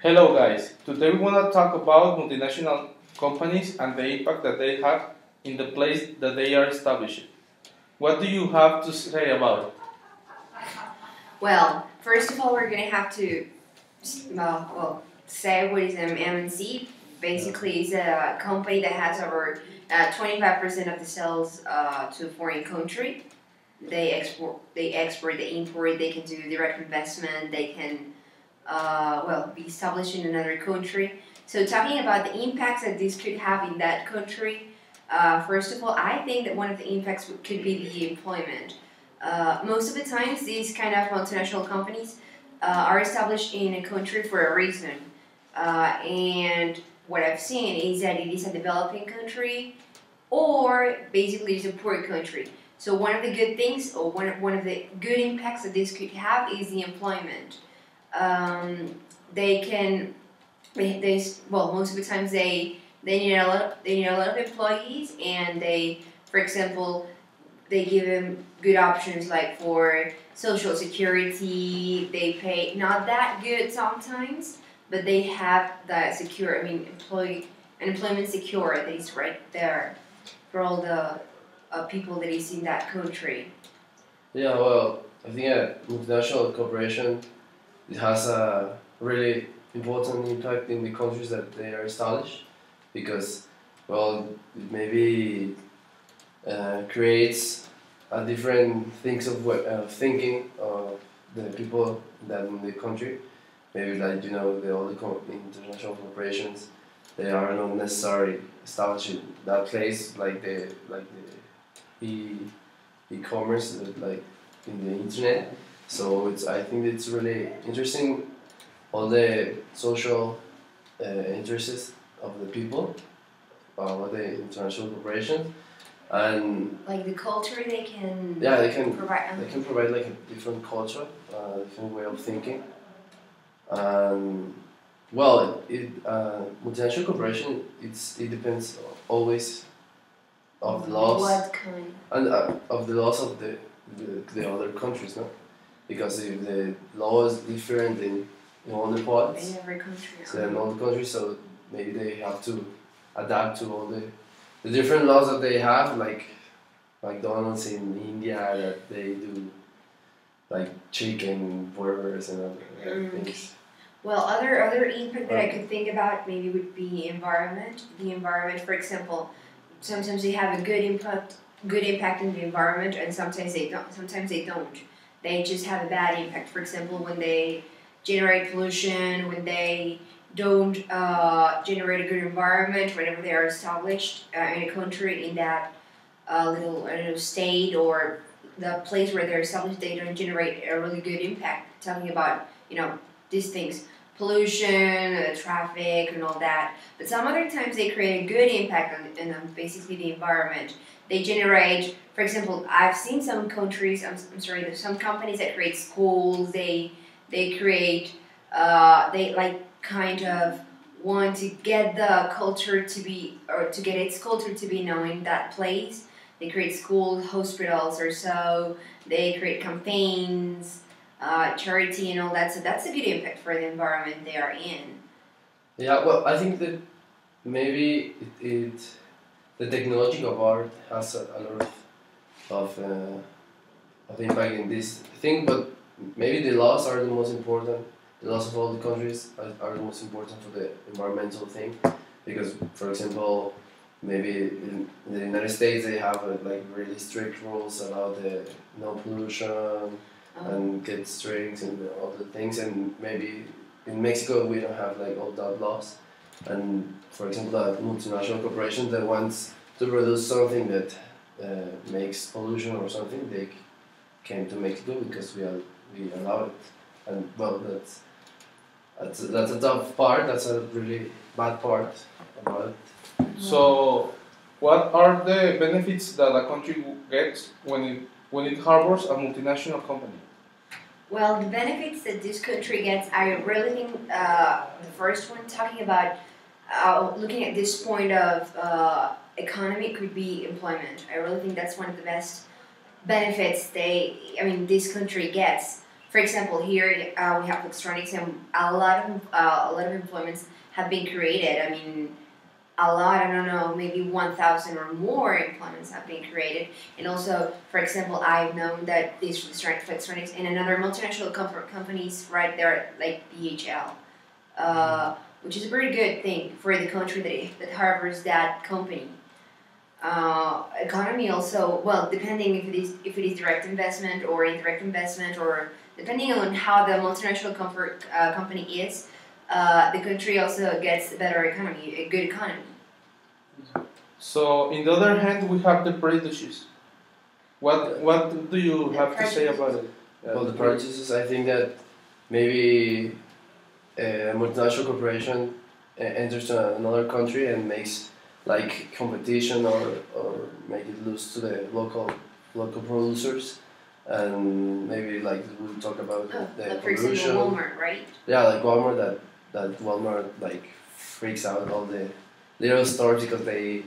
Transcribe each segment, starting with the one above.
Hello guys, today we want to talk about multinational companies and the impact that they have in the place that they are established. What do you have to say about it? Well, first of all, we're going to have to say what is an MNC. Basically, it's a company that has over 25% of the sales to a foreign country. They export, they import, they can do direct investment, they can be established in another country. So talking about the impacts that this could have in that country, first of all, I think that one of the impacts could be the employment. Most of the times, these kind of multinational companies are established in a country for a reason. And what I've seen is that it is a developing country or basically it's a poor country. So one of the good things or one of the good impacts that this could have is the employment. They can, most of the times they need a lot of employees, and for example, they give them good options like for social security. They pay not that good sometimes, but they have that secure. Unemployment secure that is right there for all the people that is in that country. Yeah, well, I think a multinational corporation, it has a really important impact in the countries that they are established, because, well, it maybe creates a different things of thinking of the people that in the country. Maybe like all the international corporations, they are not necessarily established in that place, like the e-commerce, like in the internet. So I think it's really interesting, all the social interests of the people, of the international corporations, and like the culture they can provide. They can provide like a different culture, different way of thinking, and well, multinational corporation, it depends always of the laws. What kind? And of the laws of the other countries, no? Because if the law is different in all the parts, in every country. so in all the countries, so maybe they have to adapt to all the different laws that they have, like McDonald's in India, that they do like chicken burgers and other things. Well, other impact that I could think about maybe would be environment. The environment, for example, sometimes they have a good impact in the environment, and sometimes they don't. They just have a bad impact. For example, when they generate pollution, when they don't generate a good environment, whenever they are established in a country, in that little state or the place where they're established, they don't generate a really good impact. Talking about these things, pollution, traffic, and all that. But some other times they create a good impact on basically the environment. They generate, for example, I've seen some countries. There's some companies that create schools. They create. They kind of want to get the culture to be, or to get its culture to be known in that place. They create schools, hospitals, or so. They create campaigns, charity, and all that. So that's a good impact for the environment they are in. Yeah, well, I think that maybe the technology of art has a lot of impact in this thing, but maybe the laws are the most important. The laws of all the countries are the most important for the environmental thing, because, for example, maybe in the United States they have really strict rules about the no pollution and get strict and all the things, and maybe in Mexico we don't have all that laws. And for example, a multinational corporation that wants to produce something that makes pollution or something, they came to Mexico because we allow it. And well, that's a tough part. That's a really bad part about it. So, what are the benefits that a country gets when it harbors a multinational company? Well, the benefits that this country gets, I really think the first one, talking about looking at this point of economy, could be employment. I really think that's one of the best benefits this country gets. for example, here we have Flextronics, and a lot of employments have been created. I mean, a lot, I don't know, maybe 1,000 or more employments have been created. And also, for example, I've known that these Flextronics and another multinational companies right there, like DHL, which is a pretty good thing for the country that harbors that company. Economy also, well, depending if it is direct investment or indirect investment, or depending on how the multinational company is, the country also gets a better economy, a good economy. So, in the other hand, we have the prejudices. What do you have to say about it? Well, the prejudices, I think that maybe a multinational corporation enters to another country and makes like competition or make it lose to the local producers, and maybe like we'll talk about the Like for pollution. example, Walmart, right? Yeah, like Walmart, that Walmart like freaks out all the little stores because they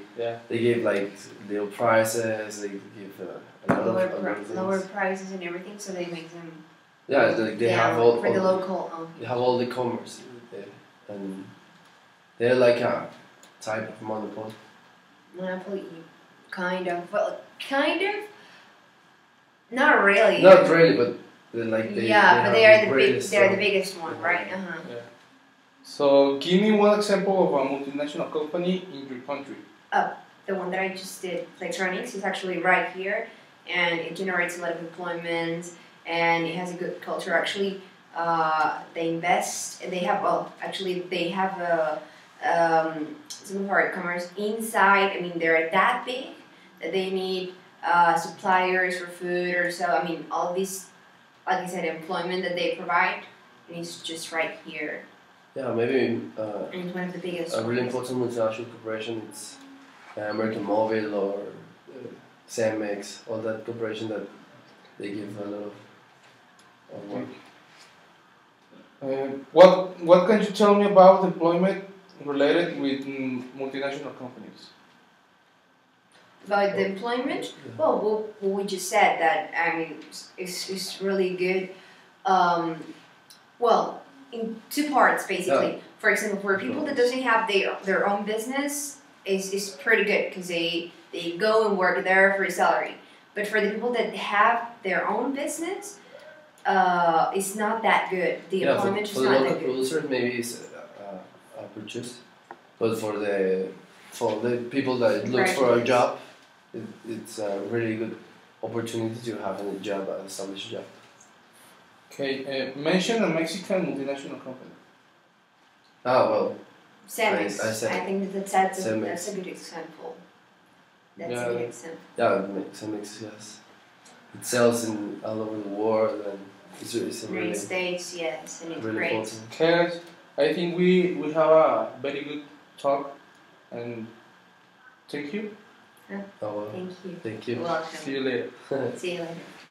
give like little prices, they give a lot of Lower things. prices and everything, so they make them Yeah, like they down have all for the local. they have all the commerce there, and they're like a type of monopoly. Monopoly, kind of. Well, kind of. Not really. Not really, but they're like they but they are the greatest, They're the biggest one, right? Yeah. So, give me one example of a multinational company in your country. The one that I just did, Flextronics, is actually right here, and it generates a lot of employment, and it has a good culture. Actually, they invest, and they have some of our commerce inside. I mean, they're that big that they need suppliers for food or so. I mean, all these, like I said, employment that they provide, and it's just right here. Yeah, maybe And it's one of the biggest a really ones. important multinational corporation. It's American Mobile or Cemex, all that corporation that they give a lot of work. What can you tell me about employment related with multinational companies? About the employment, Yeah. well, we just said that, I mean, it's really good. Well, in two parts, basically. Yeah. For example, for people that doesn't have their own business, is pretty good because they go and work there for a salary. But for the people that have their own business, it's not that good. The Yeah, employment for is the not local that good. producer, maybe it's a purchase, but for the people that look for a Graduates. job, it's a really good opportunity to have a job, an established job. Okay, mention a Mexican multinational company. Ah, well, Cemex, I said I think that's Cemex. a good example. That's Yeah. a good example. yeah, Cemex, yes. It sells in all over the world, and it's a United really, States, yes, and it's really great. important. Okay, I think we have a very good talk, and thank you. Oh, well, Thank you. thank you. You're welcome. See you later. See you later.